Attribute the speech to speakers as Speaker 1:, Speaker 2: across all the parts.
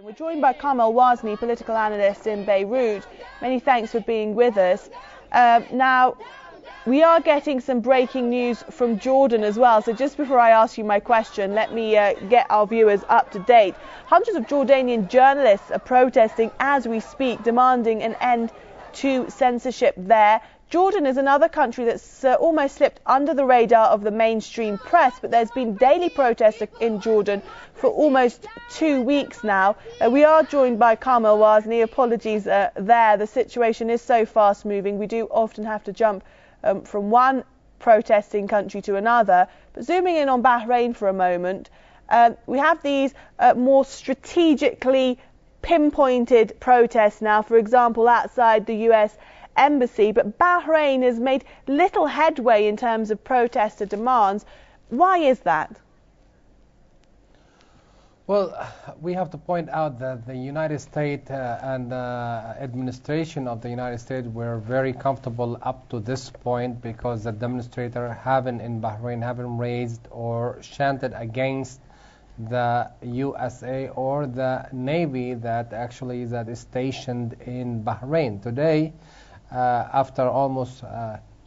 Speaker 1: We're joined by Kamel Wazni, political analyst in Beirut. Many thanks for being with us. Now, we are getting some breaking news from Jordan as well. So just before I ask you my question, let me get our viewers up to date. Hundreds of Jordanian journalists are protesting as we speak, demanding an end to censorship there. Jordan is another country that's almost slipped under the radar of the mainstream press, but there's been daily protests in Jordan for almost 2 weeks now. We are joined by Kamel Wazni. Apologies there. The situation is so fast moving. We do often have to jump from one protesting country to another. But zooming in on Bahrain for a moment, we have these more strategically pinpointed protests now, for example, outside the US embassy, but Bahrain has made little headway in terms of protester demands. Why is that?
Speaker 2: Well, we have to point out that the United States and the administration of the United States were very comfortable up to this point because the demonstrators in Bahrain haven't raised or chanted against the USA or the Navy that is stationed in Bahrain. Today, after almost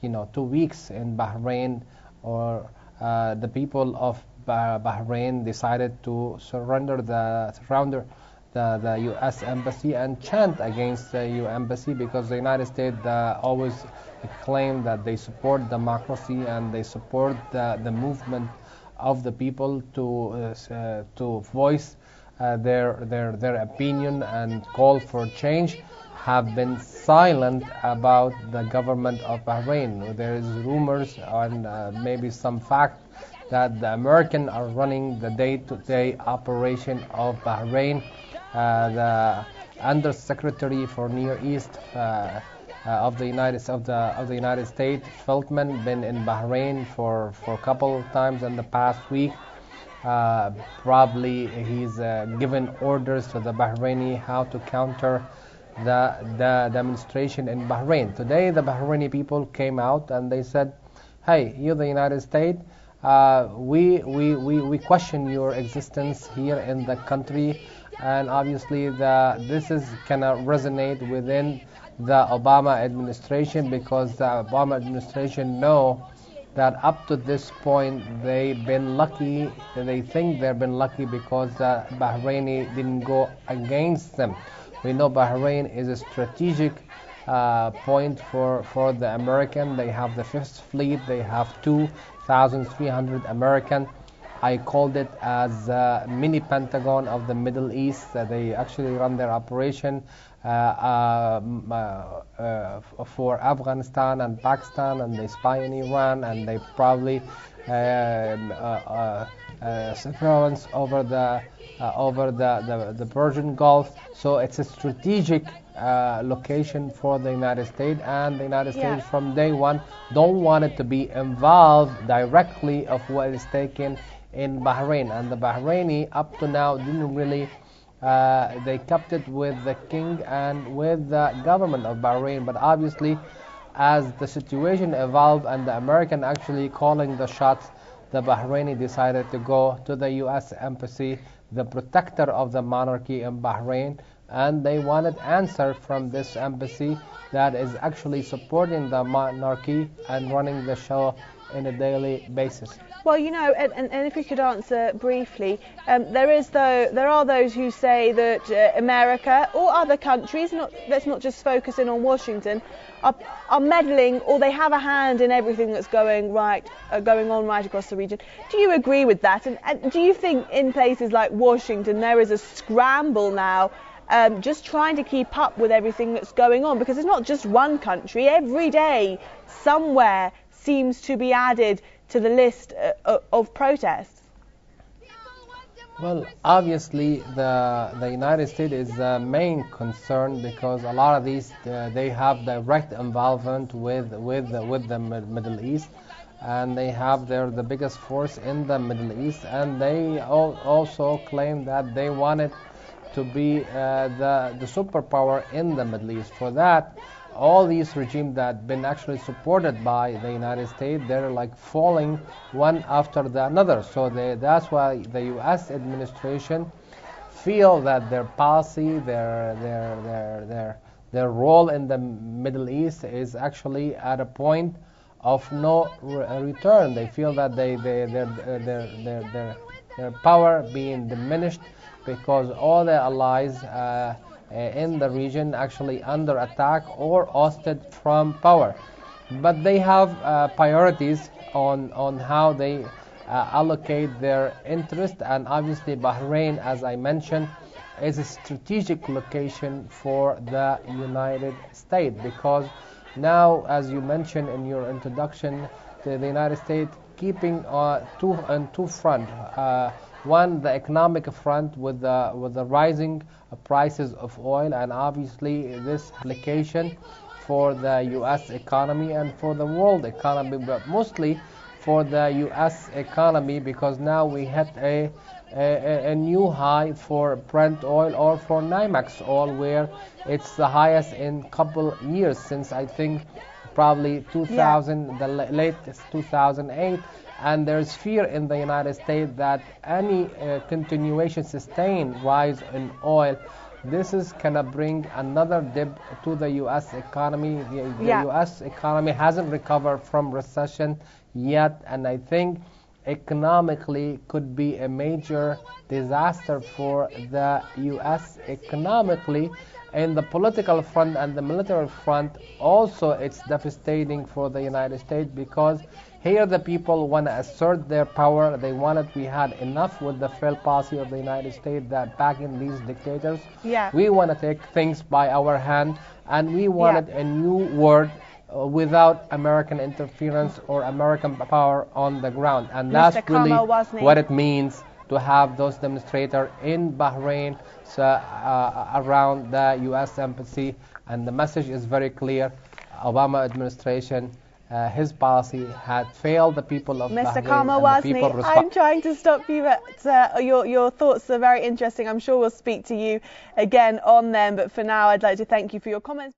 Speaker 2: 2 weeks in Bahrain, or the people of Bahrain decided to surrender the U.S. embassy and chant against the U.S. embassy because the United States always claim that they support democracy and they support the movement of the people to voice their opinion and call for change. Have been silent about the government of Bahrain. There is rumors and maybe some fact that the Americans are running the day-to-day operation of Bahrain. The undersecretary for Near East of the United States, Feltman, been in Bahrain for a couple of times in the past week. Probably he's given orders to the Bahraini how to counter the demonstration in Bahrain. Today, the Bahraini people came out and they said, "Hey, you, the United States, we question your existence here in the country, and obviously this cannot resonate within the Obama administration because the Obama administration know that up to this point they've been lucky. They think they've been lucky because the Bahraini didn't go against them." We know Bahrain is a strategic point for the American. They have the Fifth Fleet. They have 2,300 American. I called it as a mini Pentagon of the Middle East. They actually run their operation for Afghanistan and Pakistan, and they spy in Iran, and they probably surveillance over the Persian Gulf. So it's a strategic location for the United States, and the United States from day one don't want it to be involved directly of what is taken in Bahrain. And the Bahraini up to now didn't really they kept it with the king and with the government of Bahrain, but obviously as the situation evolved and the American actually calling the shots, the Bahraini decided to go to the U.S. embassy, the protector of the monarchy in Bahrain, and they wanted answer from this embassy that is actually supporting the monarchy and running the show on a daily basis.
Speaker 1: Well, and if we could answer briefly, there are those who say that America or other countries, let's not just focus in on Washington, are meddling, or they have a hand in everything that's going on right across the region. Do you agree with that? And do you think in places like Washington there is a scramble now, just trying to keep up with everything that's going on? Because it's not just one country. Every day, somewhere seems to be added to the list of protests.
Speaker 2: Well, obviously the United States is the main concern because a lot of these they have direct involvement with the Middle East, and they have the biggest force in the Middle East, and they also claim that they wanted to be the superpower in the Middle East. For that, all these regimes that been actually supported by the United States, they're like falling one after the another. So that's why the U.S. administration feel that their policy, their role in the Middle East is actually at a point of no return. They feel that their power being diminished because all their allies in the region actually under attack or ousted from power. But they have priorities on how they allocate their interest, and obviously Bahrain, as I mentioned, is a strategic location for the United States, because now, as you mentioned in your introduction, the United States keeping two front. One, the economic front with the rising prices of oil, and obviously this application for the U.S. economy and for the world economy, but mostly for the U.S. economy, because now we hit a new high for Brent oil or for NYMEX oil, where it's the highest in couple years since I think probably 2000, the latest 2008. And there's fear in the United States that any continuation sustained rise in oil, this is gonna bring another dip to the U.S. economy. The U.S. economy hasn't recovered from recession yet, and I think economically could be a major disaster for the U.S. economically. In the political front and the military front, also it's devastating for the United States, because here the people want to assert their power. They wanted, we had enough with the failed policy of the United States that backing these dictators. We want to take things by our hand, and we wanted a new world without American interference or American power on the ground. And that's really what it means to have those demonstrators in Bahrain around the U.S. embassy. And the message is very clear. Obama administration, his policy had failed the people of Bahrain.
Speaker 1: Mr. Kamel Wazni, I'm trying to stop you, but your thoughts are very interesting. I'm sure we'll speak to you again on them, but for now I'd like to thank you for your comments.